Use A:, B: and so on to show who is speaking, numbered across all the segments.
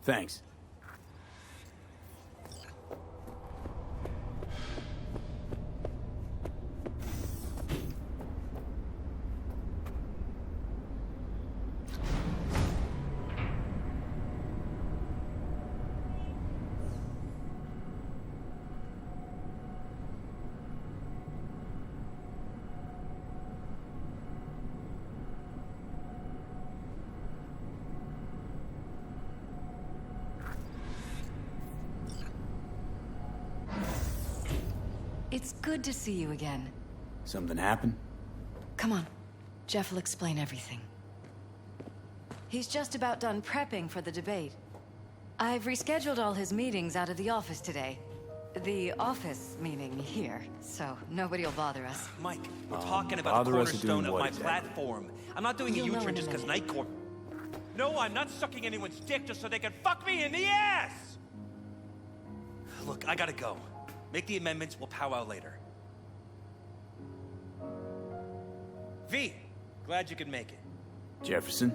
A: Thanks.
B: It's good to see you again.
A: Something happened?
B: Come on. Jeff will explain everything. He's just about done prepping for the debate. I've rescheduled all his meetings out of the office today. The office meaning here, so nobody will bother us.
C: Mike, we're talking about the cornerstone of my platform. I'm not doing a
B: You'll know
C: U-turn
B: in a
C: just because
B: minute.
C: Night Court... No, I'm not sucking anyone's dick just so they can fuck me in the ass! Look, I gotta go. Make the amendments, we'll powwow later. V, glad you could make it.
A: Jefferson?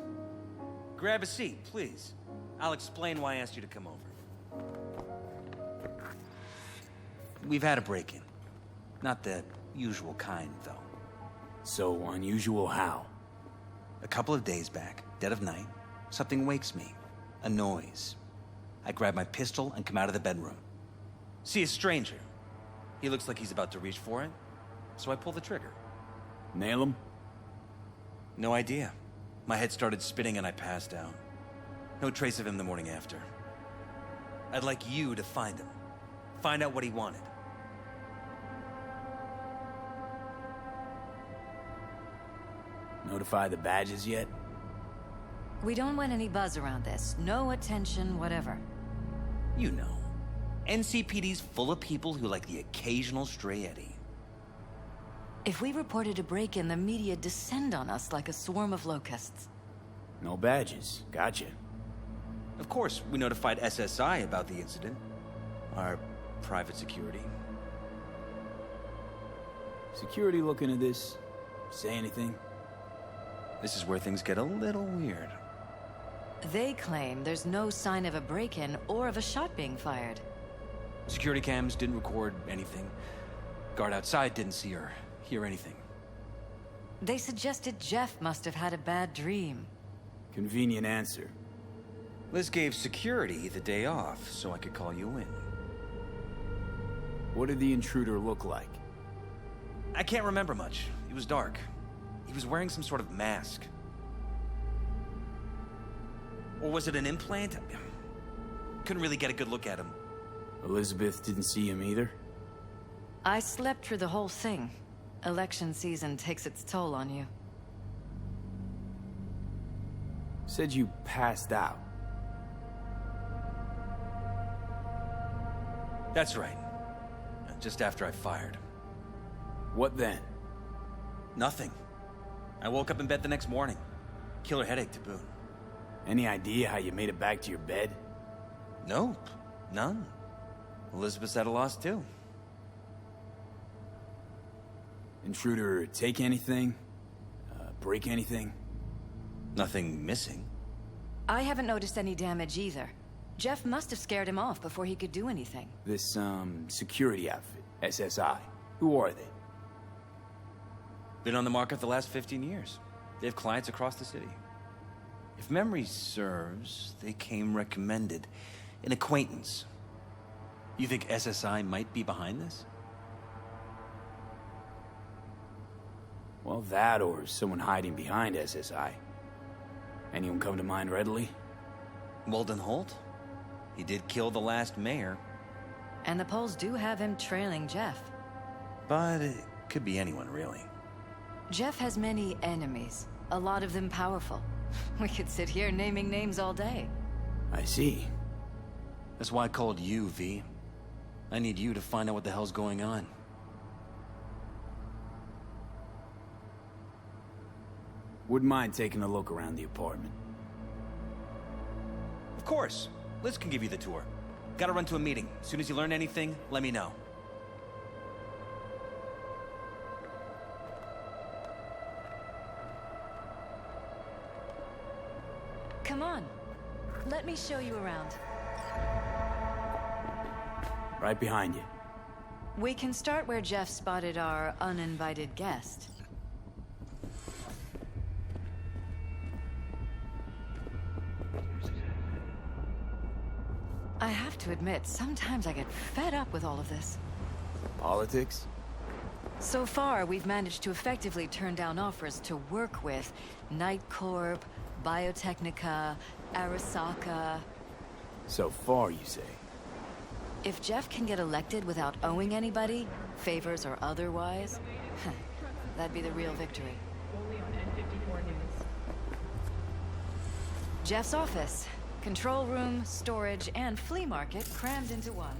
C: Grab a seat, please. I'll explain why I asked you to come over. We've had a break-in. Not the usual kind, though.
A: So unusual how?
C: A couple of days back, dead of night, something wakes me. A noise. I grab my pistol and come out of the bedroom. See a stranger. He looks like he's about to reach for it, so I pull the trigger.
A: Nail him?
C: No idea. My head started spinning and I passed out. No trace of him the morning after. I'd like you to find him. Find out what he wanted.
A: Notify the badges yet?
B: We don't want any buzz around this. No attention, whatever.
C: You know. NCPD's full of people who like the occasional stray eddy.
B: If we reported a break-in, the media descend on us like a swarm of locusts.
A: No badges. Gotcha.
C: Of course, we notified SSI about the incident. Our private security.
A: Security looking at this? Say anything?
C: This is where things get a little weird.
B: They claim there's no sign of a break-in or of a shot being fired.
C: Security cams didn't record anything. Guard outside didn't see or hear anything.
B: They suggested Jeff must have had a bad dream.
A: Convenient answer.
C: Liz gave security the day off so I could call you in.
A: What did the intruder look like?
C: I can't remember much. It was dark. He was wearing some sort of mask. Or was it an implant? Couldn't really get a good look at him.
A: Elizabeth didn't see him either?
B: I slept through the whole thing. Election season takes its toll on you.
A: Said you passed out.
C: That's right. Just after I fired.
A: What then?
C: Nothing. I woke up in bed the next morning. Killer headache to boot.
A: Any idea how you made it back to your bed?
C: Nope. None. Elizabeth's at a loss too.
A: Intruder take anything? Break anything?
C: Nothing missing.
B: I haven't noticed any damage either. Jeff must have scared him off before he could do anything.
A: This, security outfit, SSI. Who are they?
C: Been on the market the last 15 years. They have clients across the city. If memory serves, they came recommended. An acquaintance. You think SSI might be behind this?
A: Well, that or someone hiding behind SSI. Anyone come to mind readily?
C: Weldon Holt? He did kill the last mayor.
B: And the polls do have him trailing Jeff.
C: But it could be anyone, really.
B: Jeff has many enemies, a lot of them powerful. We could sit here naming names all day.
A: I see.
C: That's why I called you, V. I need you to find out what the hell's going on.
A: Wouldn't mind taking a look around the apartment.
C: Of course. Liz can give you the tour. Gotta run to a meeting. As soon as you learn anything, let me know.
B: Come on. Let me show you around.
A: Right behind you.
B: We can start where Jeff spotted our uninvited guest. I have to admit, sometimes I get fed up with all of this.
A: Politics?
B: So far, we've managed to effectively turn down offers to work with Night Corp, Biotechnica, Arasaka.
A: So far, you say?
B: If Jeff can get elected without owing anybody, favors or otherwise, that'd be the real victory.
D: Only on N54 News.
B: Jeff's office. Control room, storage, and flea market crammed into one.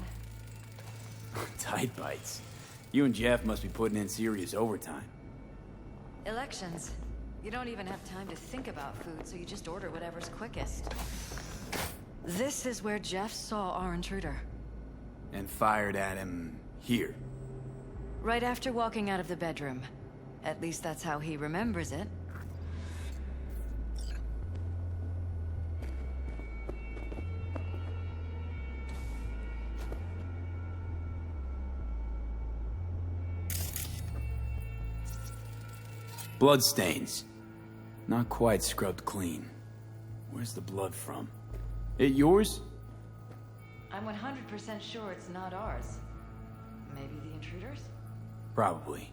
A: Tight bites. You and Jeff must be putting in serious overtime.
B: Elections. You don't even have time to think about food, so you just order whatever's quickest. This is where Jeff saw our intruder.
A: And fired at him here.
B: Right after walking out of the bedroom. At least that's how he remembers it.
A: Bloodstains. Not quite scrubbed clean. Where's the blood from? It yours?
B: I'm 100% sure it's not ours. Maybe the intruders?
A: Probably.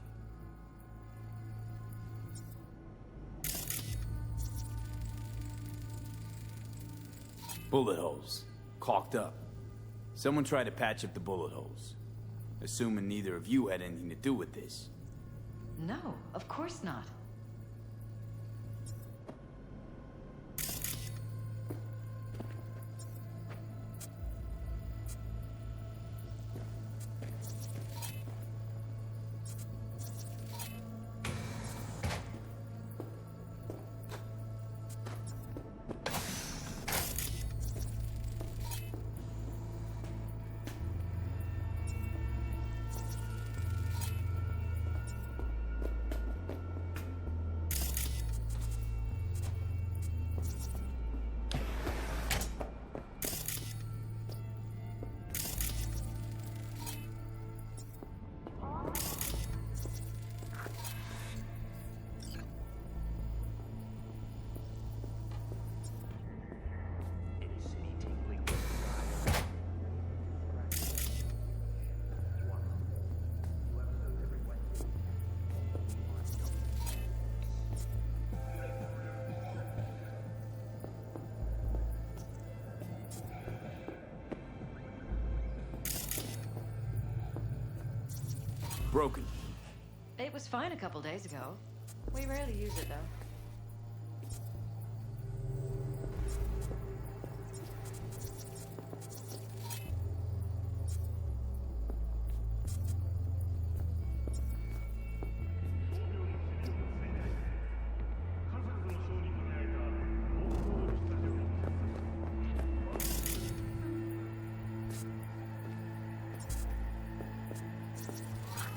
A: Bullet holes. Caulked up. Someone tried to patch up the bullet holes. Assuming neither of you had anything to do with this.
B: No, of course not.
A: Broken.
B: It was fine a couple days ago. We rarely use it, though.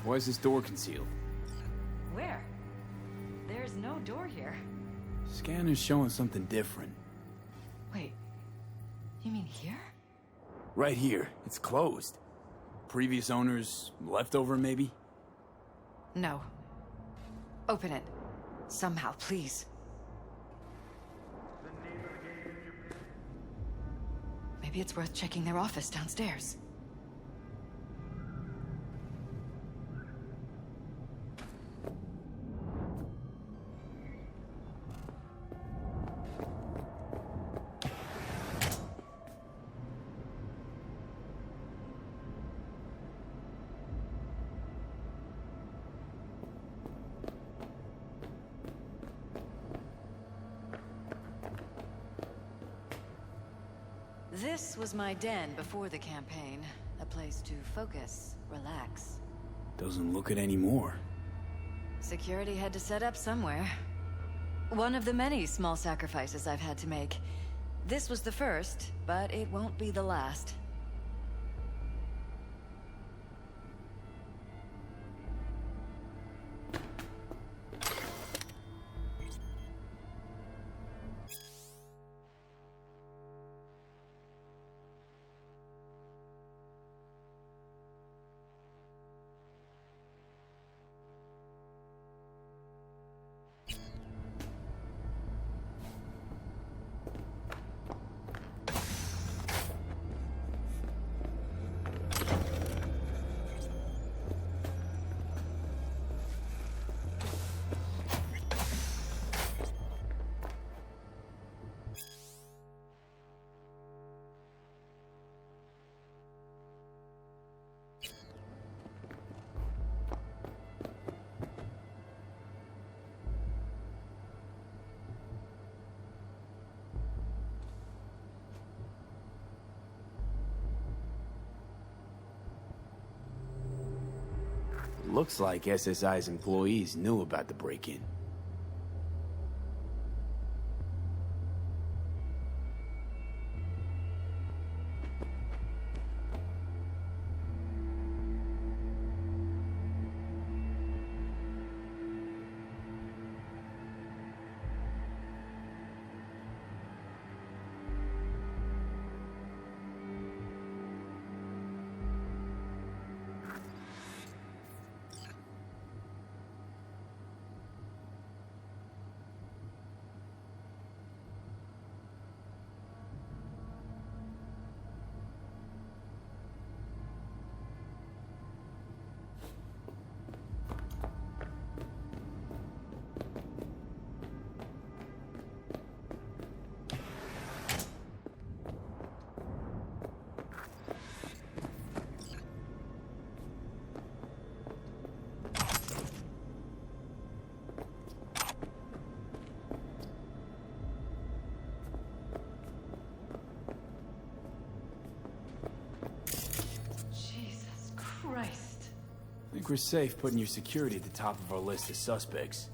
A: Why is this door concealed?
B: Where? There's no door here.
A: Scanner's showing something different.
B: Wait, you mean here?
A: Right here. It's closed. Previous owners leftover, maybe?
B: No. Open it. Somehow, please. Maybe it's worth checking their office downstairs. This was my den before the campaign. A place to focus, relax.
A: Doesn't look it anymore.
B: Security had to set up somewhere. One of the many small sacrifices I've had to make. This was the first, but it won't be the last.
A: looks like SSI's employees knew about the break-in.
B: Jesus Christ.
A: I think we're safe putting your security at the top of our list of suspects.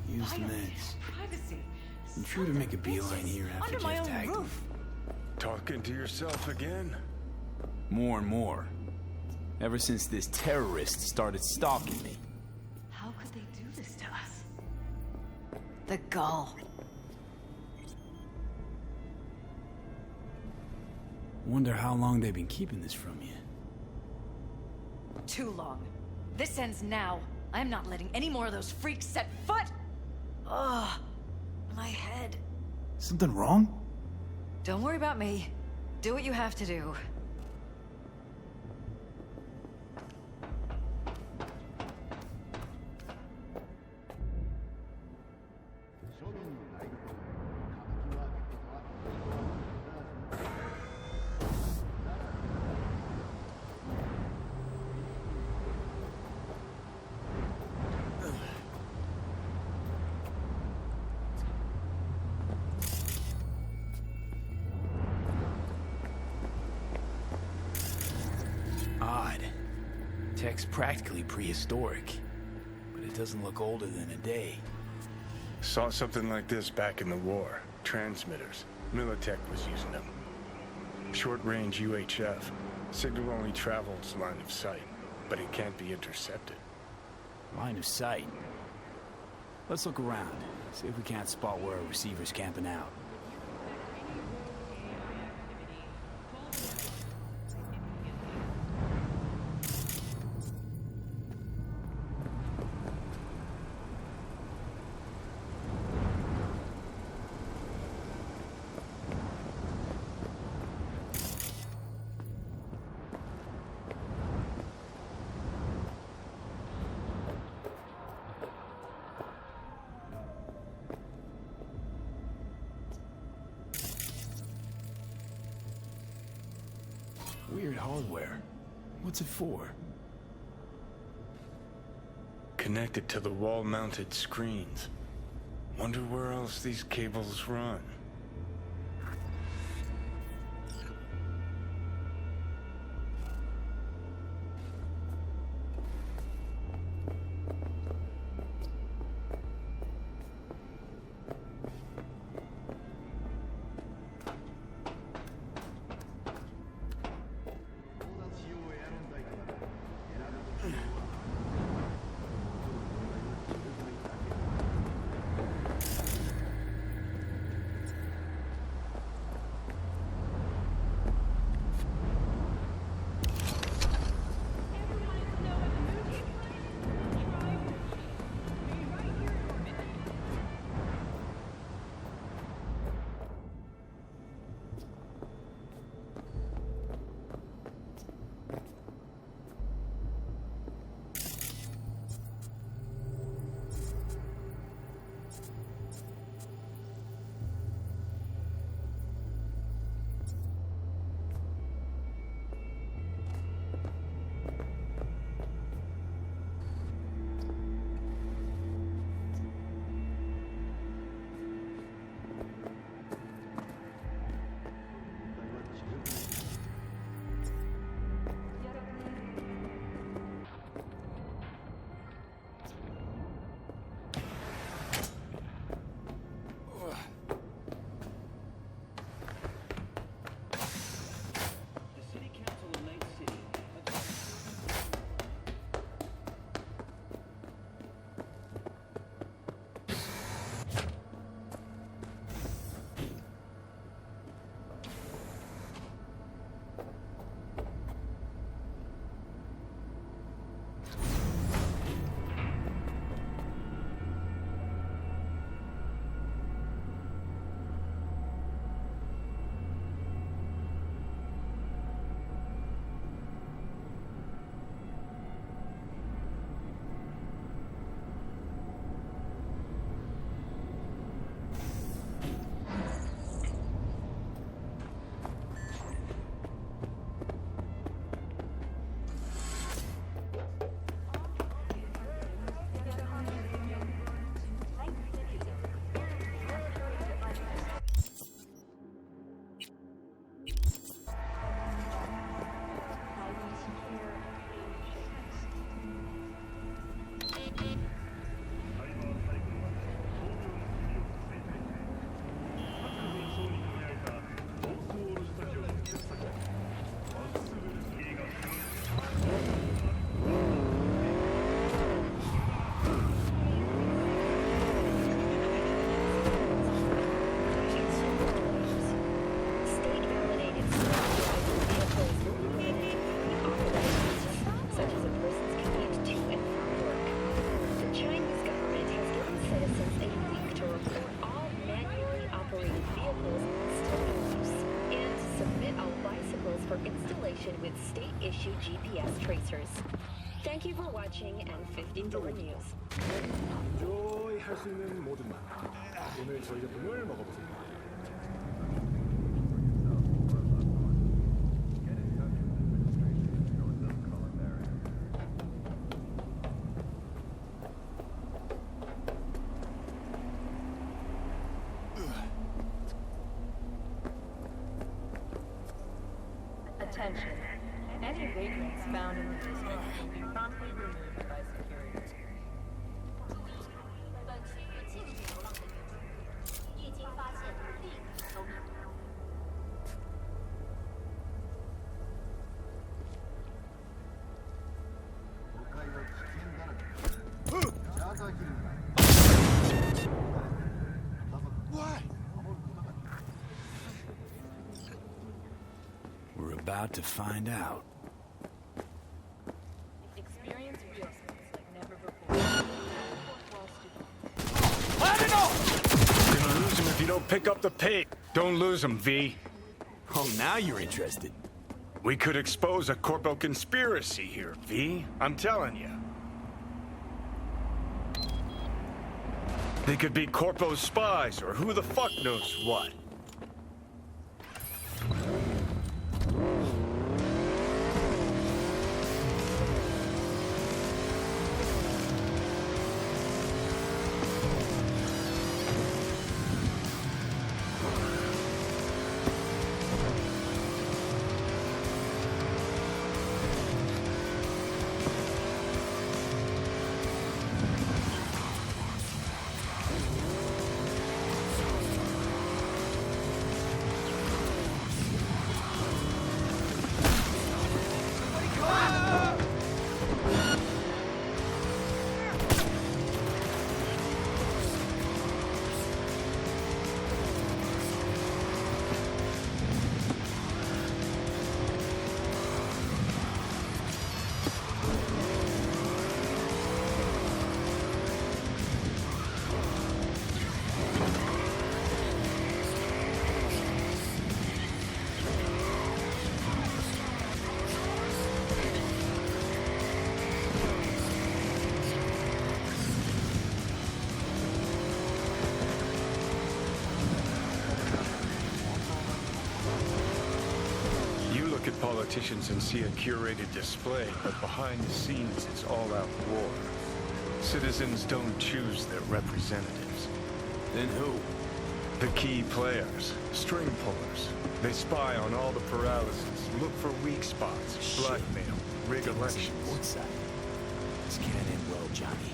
A: Use the meds.
B: Privacy.
A: Intruder make a beeline here after
B: Under my
A: Jeff
B: own
A: tagged him.
B: roof.
E: Talking to yourself again?
A: More and more. Ever since this terrorist started stalking me.
B: How could they do this to us? The gall.
A: Wonder how long they've been keeping this from you.
B: Too long. This ends now. I'm not letting any more of those freaks set foot. Ugh. My head.
A: Something wrong?
B: Don't worry about me. Do what you have to do.
A: Odd. Tech's practically prehistoric, but it doesn't look older than a day.
E: Saw something like this back in the war. Transmitters. Militech was using them. Short-range UHF. Signal only travels line of sight, but it can't be intercepted.
A: Line of sight. Let's look around, see if we can't spot where our receiver's camping out. Weird hardware. What's it for?
E: Connected to the wall-mounted screens. Wonder where else these cables run.
F: GPS tracers. Thank you for watching N54 News.
G: enjoy 할 수 있는 모든 맛. 오늘 저희 제품을 먹어보세요.
D: Attention. Any vagrants found in the district will be promptly removed by security.
H: 本区域禁止流浪的女子，一经发现立刻消灭。
A: We're about to find out.
D: Experience real space like never before.
E: You're gonna lose him if you don't pick up the pace. Don't lose him, V.
A: Oh, now you're interested.
E: We could expose a corpo conspiracy here, V. I'm telling you. They could be corpo spies or who the fuck knows what. Politicians and see a curated display, but behind the scenes it's all-out war. Citizens don't choose their representatives.
A: Then who?
E: The key players, string pullers. They spy on all the paralysis, look for weak spots, blackmail, rig elections.
A: What side? This can't end well, Johnny.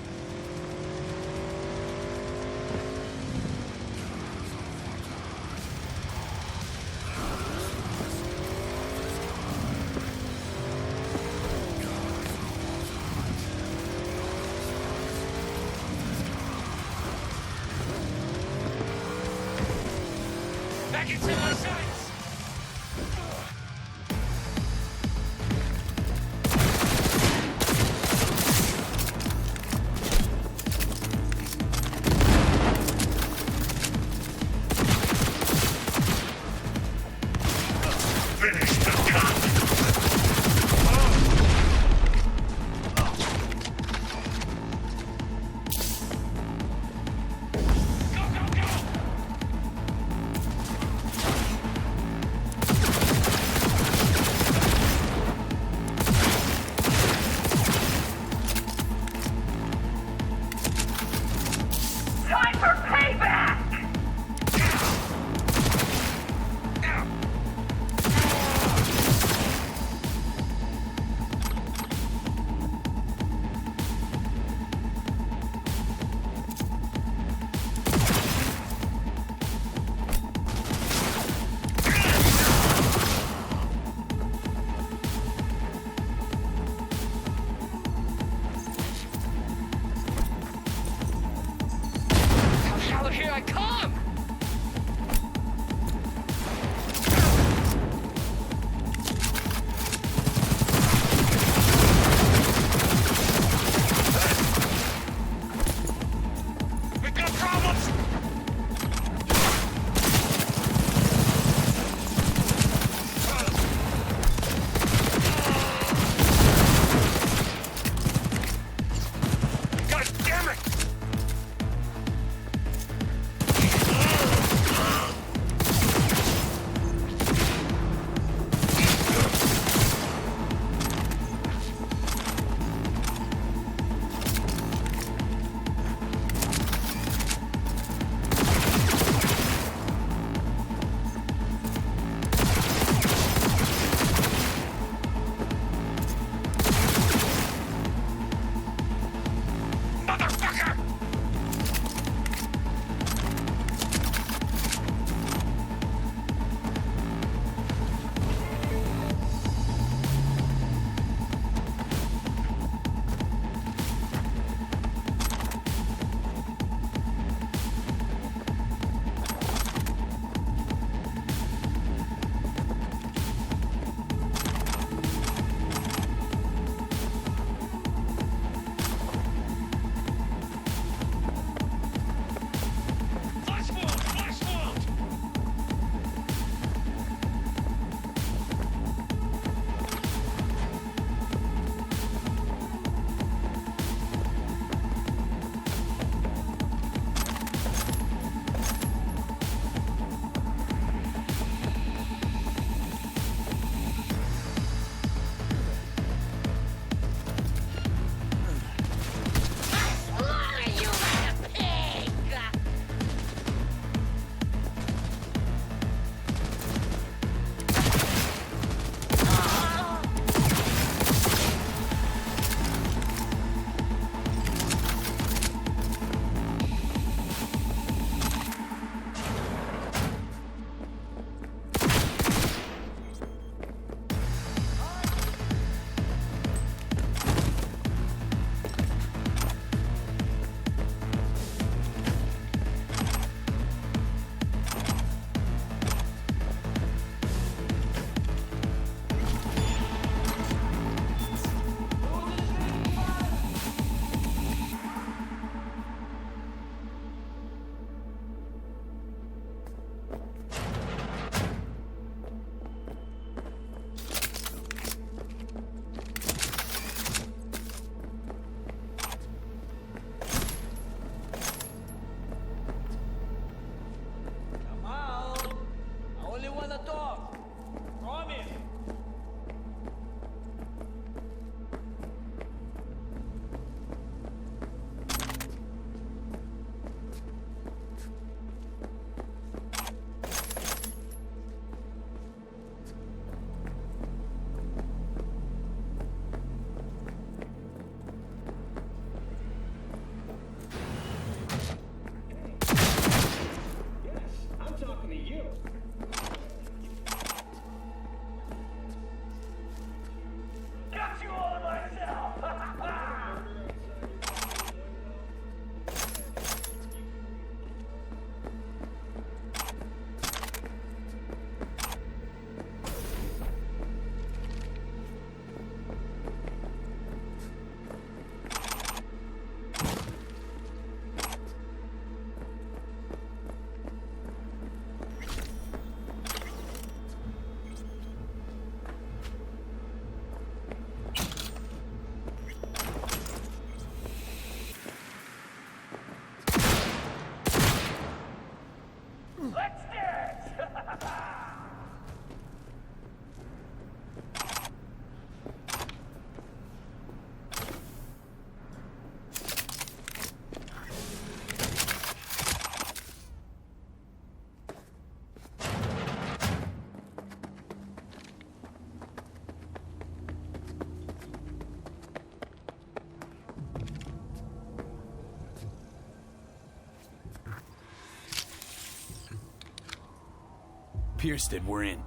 A: Piersted, we're in.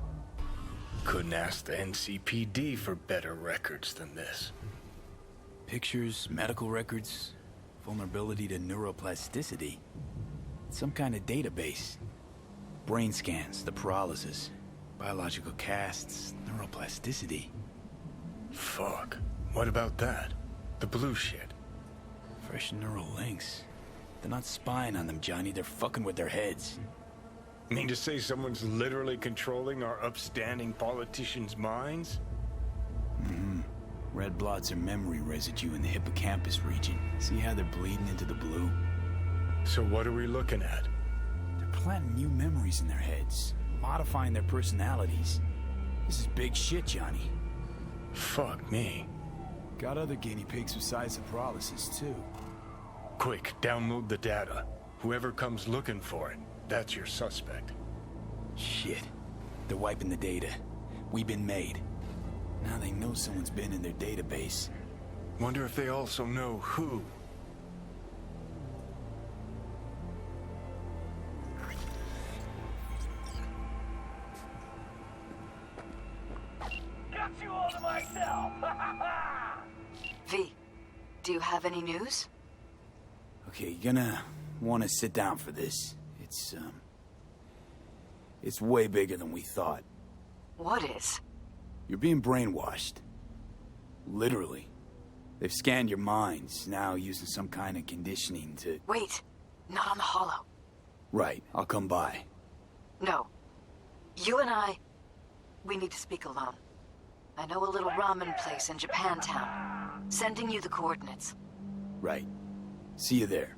E: Couldn't ask the NCPD for better records than this.
A: Pictures, medical records, vulnerability to neuroplasticity. Some kind of database. Brain scans, the paralysis, biological casts, neuroplasticity.
E: Fuck. What about that? The blue shit.
A: Fresh neural links. They're not spying on them, Johnny. They're fucking with their heads.
E: Mean to say someone's literally controlling our upstanding politicians' minds?
A: Mm-hmm. Red blots are memory residue in the hippocampus region. See how they're bleeding into the blue?
E: So what are we looking at?
A: They're planting new memories in their heads, modifying their personalities. This is big shit, Johnny.
E: Fuck me.
A: Got other guinea pigs besides the paralysis, too.
E: Quick, download the data. Whoever comes looking for it, that's your suspect.
A: Shit. They're wiping the data. We've been made. Now they know someone's been in their database.
E: Wonder if they also know who.
I: Got you all to myself!
B: V, do you have any news?
A: Okay, you're gonna want to sit down for this. It's way bigger than we thought.
B: What is?
A: You're being brainwashed. Literally. They've scanned your minds, now using some kind of conditioning to...
B: Wait, not on the holo.
A: Right, I'll come by.
B: No. You and we need to speak alone. I know a little ramen place in Japantown. Sending you the coordinates.
A: Right. See you there.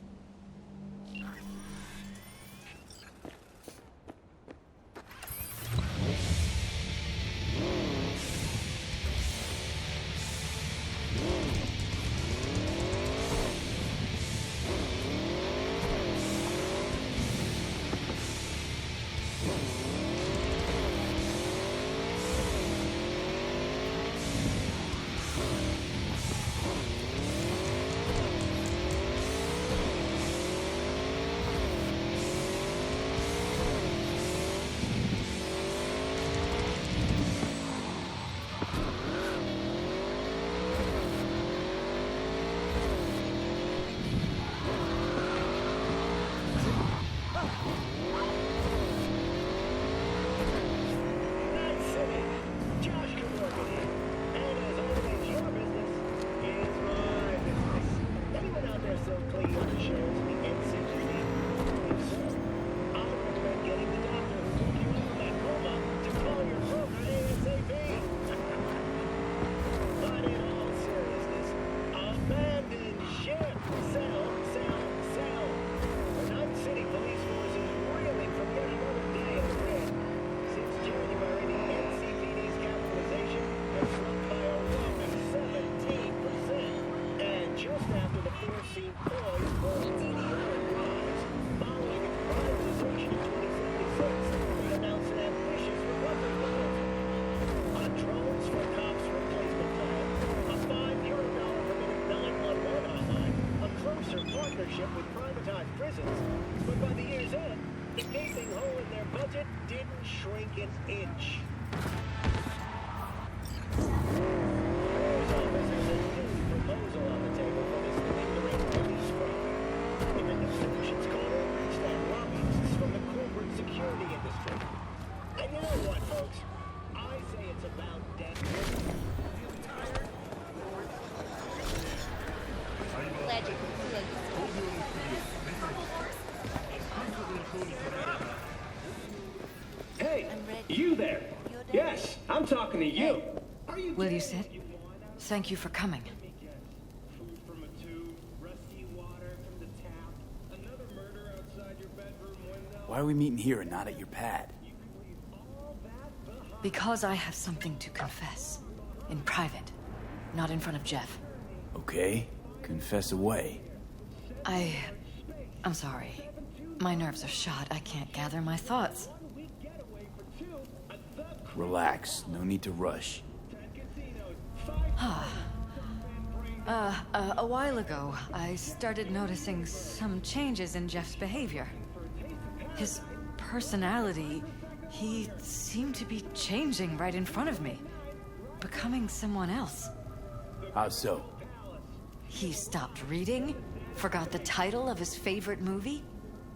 I: With privatized prisons, but by the year's end, the gaping hole in their budget didn't shrink an inch. Mayor's office has a new proposal on the table for this lingering police fraud. In the new solutions corner, stand lobbyists from the corporate security industry. And you know what, folks? I say it's about death.
H: Legend.
I: Hey, you there? Yes, I'm talking to you.
B: Will you sit? Thank you for coming.
I: Food from a tube, rusty water from the tap, another murder outside your bedroom window.
A: Why are we meeting here and not at your pad?
B: Because I have something to confess. In private. Not in front of Jeff.
A: Okay, confess away.
B: I'm sorry. My nerves are shot. I can't gather my thoughts.
A: Relax, no need to rush.
B: A while ago, I started noticing some changes in Jeff's behavior. His personality He seemed to be changing right in front of me, becoming someone else.
A: How so?
B: He stopped reading, forgot the title of his favorite movie.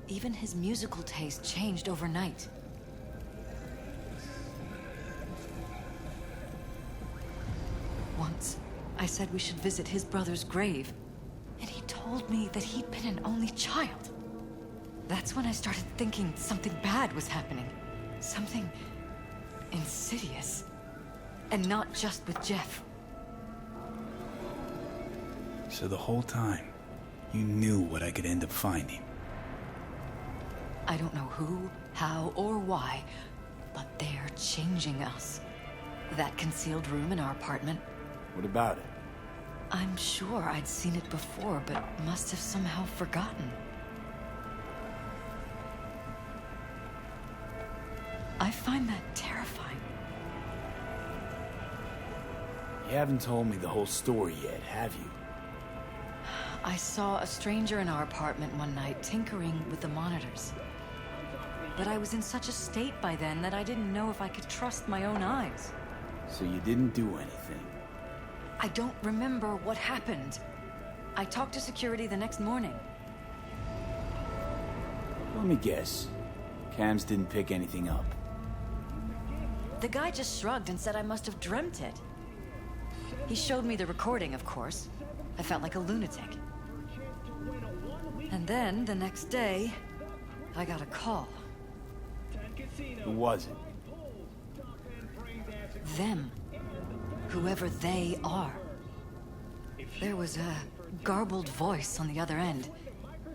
B: Even his musical taste changed overnight. Once, I said we should visit his brother's grave, and he told me that he'd been an only child. That's when I started thinking something bad was happening. Something insidious. And not just with Jeff.
A: So the whole time, you knew what I could end up finding.
B: I don't know who, how, or why, but they're changing us. That concealed room in our apartment.
A: What about it?
B: I'm sure I'd seen it before, but must have somehow forgotten. I find that terrifying.
A: You haven't told me the whole story yet, have you?
B: I saw a stranger in our apartment one night tinkering with the monitors. But I was in such a state by then that I didn't know if I could trust my own eyes.
A: So you didn't do anything?
B: I don't remember what happened. I talked to security the next morning.
A: Let me guess. Cams didn't pick anything up.
B: The guy just shrugged and said I must have dreamt it. He showed me the recording, of course. I felt like a lunatic. And then, the next day, I got a call.
A: Who was it?
B: Them. Whoever they are. There was a garbled voice on the other end.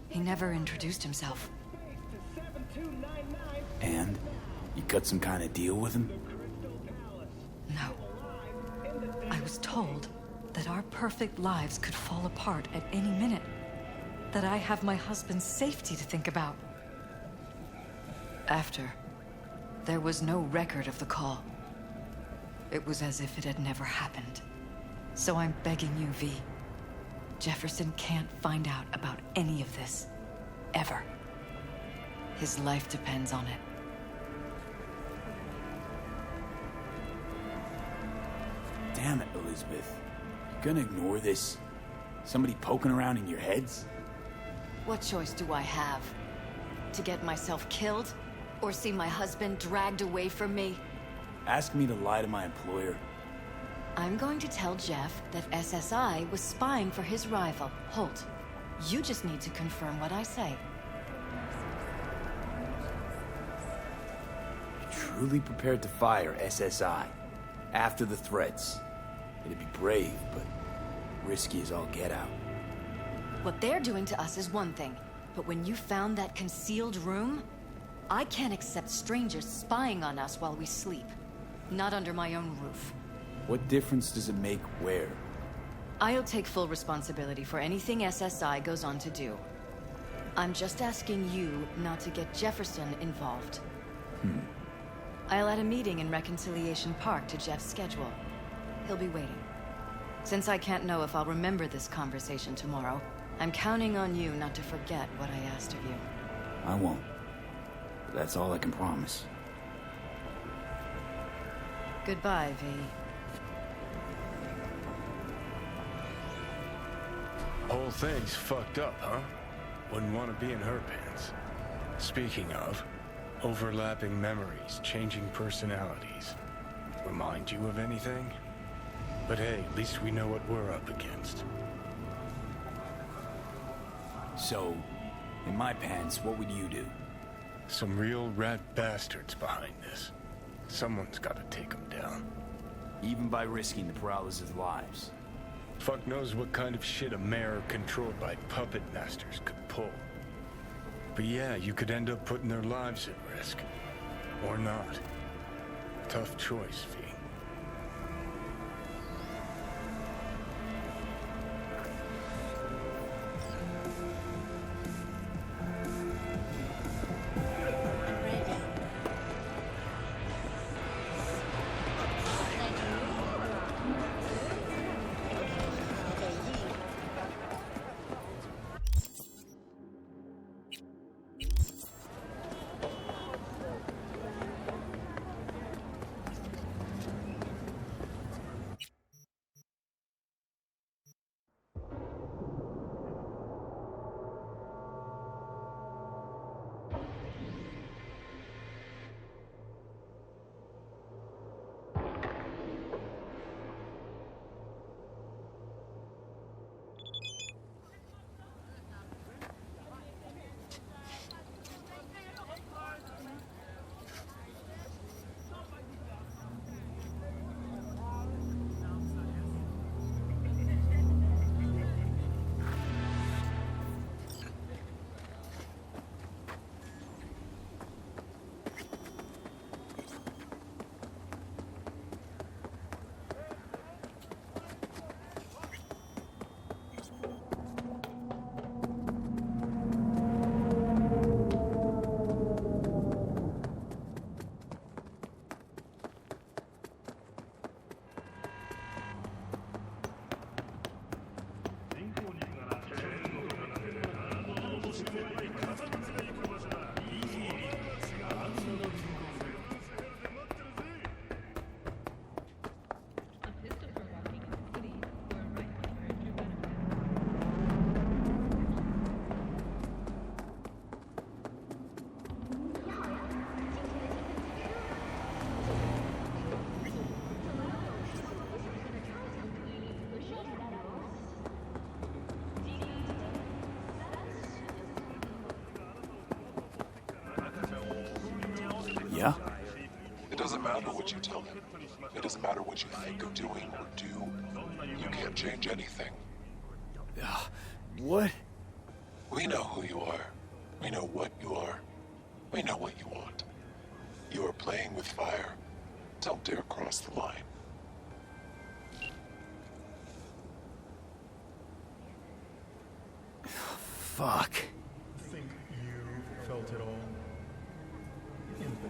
B: He never introduced himself.
A: And? You cut some kind of deal with him?
B: No. I was told that our perfect lives could fall apart at any minute. That I have my husband's safety to think about. After, there was no record of the call. It was as if it had never happened. So I'm begging you, V. Jefferson can't find out about any of this. Ever. His life depends on it.
A: Damn it, Elizabeth. You gonna ignore this? Somebody poking around in your heads?
B: What choice do I have? To get myself killed? Or see my husband dragged away from me?
A: Ask me to lie to my employer.
B: I'm going to tell Jeff that SSI was spying for his rival, Holt. You just need to confirm what I say.
A: You're truly prepared to fire SSI after the threats. It'd be brave, but risky as all get out.
B: What they're doing to us is one thing, but when you found that concealed room, I can't accept strangers spying on us while we sleep. Not under my own roof.
A: What difference does it make where?
B: I'll take full responsibility for anything SSI goes on to do. I'm just asking you not to get Jefferson involved. I'll add a meeting in Reconciliation Park to Jeff's schedule. He'll be waiting. Since I can't know if I'll remember this conversation tomorrow, I'm counting on you not to forget what I asked of you.
A: I won't. That's all I can promise.
B: Goodbye, V.
E: Whole thing's fucked up, huh? Wouldn't want to be in her pants. Speaking of, overlapping memories, changing personalities. Remind you of anything? But hey, at least we know what we're up against.
A: So, in my pants, what would you do?
E: Some real rat bastards behind this. Someone's got to take them down.
A: Even by risking the Peralez's lives.
E: Fuck knows what kind of shit a mayor controlled by puppet masters could pull. But yeah, you could end up putting their lives at risk. Or not. Tough choice, V.
A: Yeah?
J: It doesn't matter what you tell him. It doesn't matter what you think of doing or do. You can't change anything.
A: What?
J: We know who you are. We know what you are. We know what you want. You are playing with fire. Don't dare cross the line.
A: Fuck.
G: Think you've felt it all? Empathy,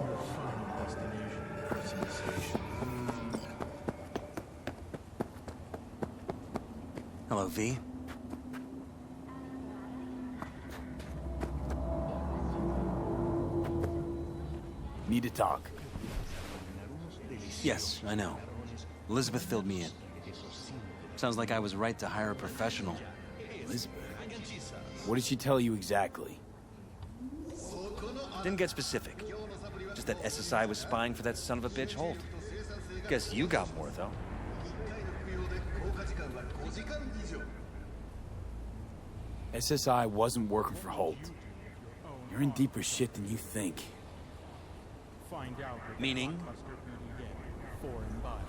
G: your final destination for sensation.
C: Hello, V.
A: Need to talk.
C: Yes, I know. Elizabeth filled me in. Sounds like I was right to hire a professional.
A: Elizabeth? What did she tell you exactly?
C: Didn't get specific. Just that SSI was spying for that son of a bitch Holt. Guess you got more, though.
A: SSI wasn't working for Holt. You're in deeper shit than you think.
G: Find out what
C: Meaning?
G: blockbuster BD foreign body.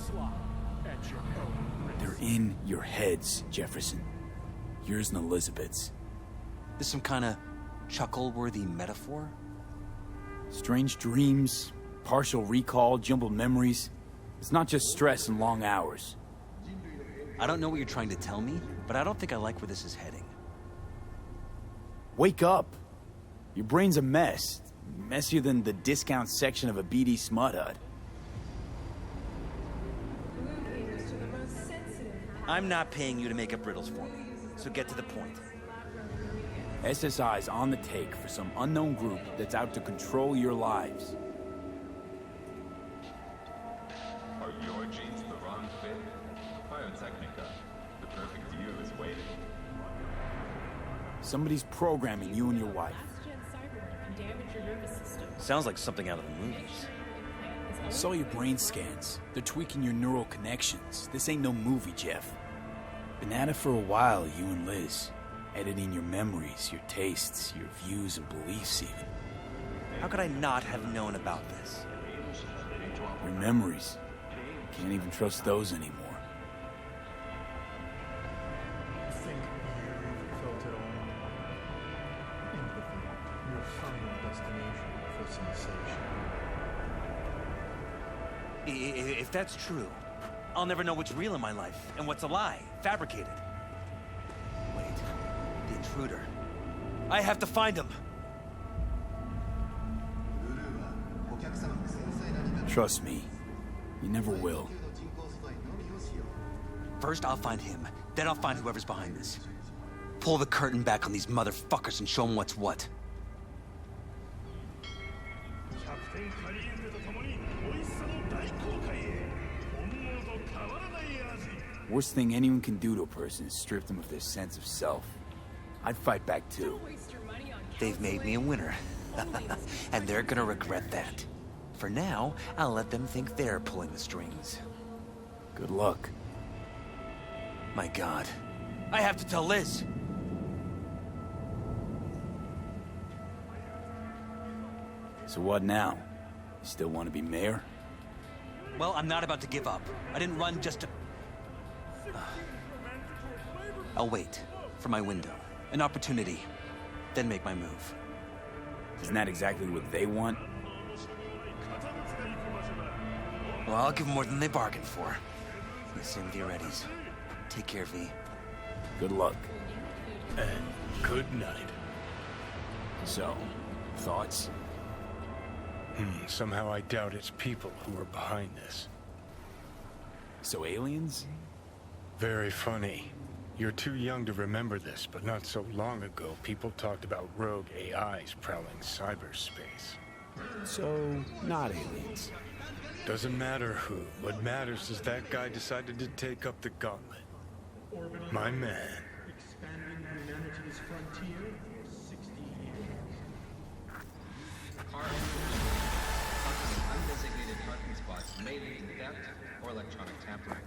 G: Slot at your own risk.
A: They're in your heads, Jefferson. Yours and Elizabeth's.
C: This some kind of chuckle-worthy metaphor?
A: Strange dreams, partial recall, jumbled memories. It's not just stress and long hours.
C: I don't know what you're trying to tell me, but I don't think I like where this is heading.
A: Wake up! Your brain's a mess. Messier than the discount section of a BD smut hut.
C: I'm not paying you to make up riddles for me, so get to the point.
A: SSI's on the take for some unknown group that's out to control your lives.
K: Are your jeans the wrong fit? Biotechnica, the perfect you is waiting.
A: Somebody's programming you and your wife.
C: Sounds like something out of the movies.
A: I saw your brain scans. They're tweaking your neural connections. This ain't no movie, Jeff. Been at it for a while, you and Liz. Editing your memories, your tastes, your views and beliefs even.
C: How could I not have known about this?
A: Your memories. Can't even trust those anymore.
G: Think you've felt it all. Empathy, your final destination for sensation.
C: If that's true, I'll never know what's real in my life and what's a lie, fabricated. Wait, the intruder. I have to find him.
A: Trust me, you never will.
C: First, I'll find him. Then I'll find whoever's behind this. Pull the curtain back on these motherfuckers and show them what's what.
A: Worst thing anyone can do to a person is strip them of their sense of self. I'd fight back too.
C: They've made me a winner. And they're gonna regret that. For now, I'll let them think they're pulling the strings.
A: Good luck.
C: My God. I have to tell Liz!
A: So what now? You still want to be mayor?
C: Well, I'm not about to give up. I didn't run just to... I'll wait for my window, an opportunity, then make my move.
A: Isn't that exactly what they want?
C: Well, I'll give them more than they bargained for. The same with your readies. Take care, V.
A: Good luck.
E: And good night.
A: So, thoughts?
E: Somehow I doubt it's people who are behind this.
A: So aliens?
E: Very funny. You're too young to remember this, but not so long ago, people talked about rogue AIs prowling cyberspace.
A: So, not aliens.
E: Doesn't matter who. What matters is that guy decided to take up the gauntlet. My man.
G: Expanding humanity's frontier for 60 years.
K: Undesignated parking spots may lead to theft or electronic tampering.